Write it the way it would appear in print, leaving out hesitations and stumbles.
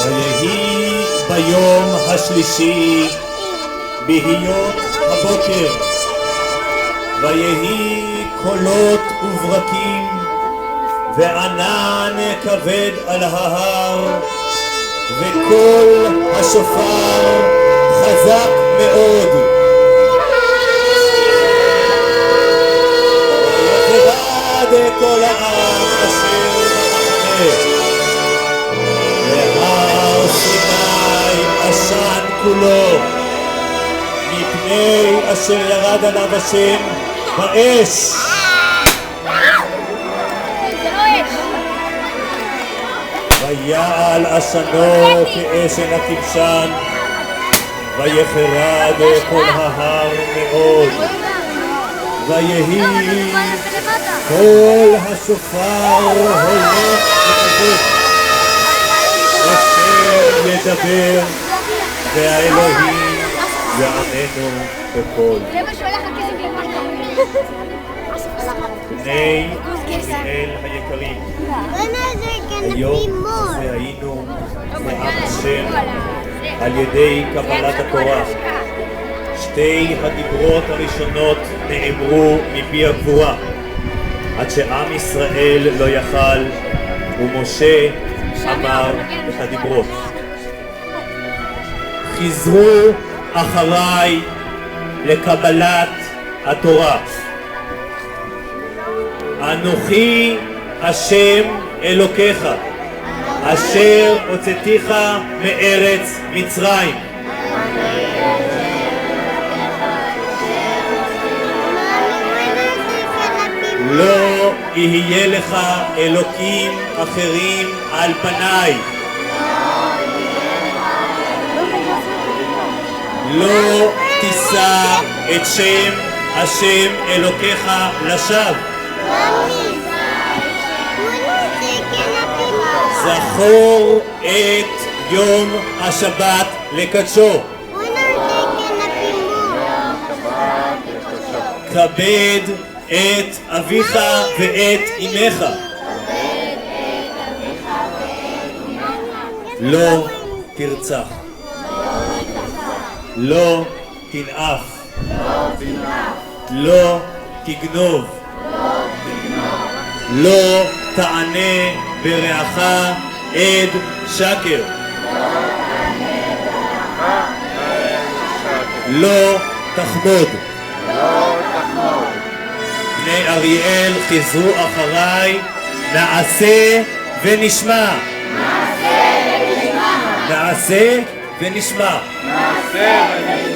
ויהי ביום השלישי בהיות הבוקר, ויהי קולות וברקים וענן כבד על ההר, וקול השופר חזק מאוד. ויחרד כל העם אשר במחנה, והר סיני עשן כולו, מפני אשר ירד עליו השם באש. ויעל עשנו כאשן הכבשן, ויחרד כל ההר מאוד, ויהי כל השופר הולך וצודק, אשר ידבר והאלוהים יעננו בקול. בני ישראל היקרים, היום והיינו מעם השם על ידי קבלת התורה. שתי הדיברות הראשונות נאמרו מפי הגבורה, עד שעם ישראל לא יכל, ומשה אמר את הדיברות. חזרו אחריי לקבלת התורה. אנוכי השם אלוקיך, אשר הוצאתיך מארץ מצרים. לא יהיה לך אלוקים אחרים על פניי. לא תישא את שם השם אלוקיך לשווא. זכור את יום השבת לקדשו. כבד את אביך ואת אמך. לא תרצח. לא תנאף. לא תגנוב. לא תענה ברעך עד שקר. לא תחמוד. בני אריאל, חזרו אחריי, נעשה ונשמע. נעשה ונשמע. נעשה ונשמע.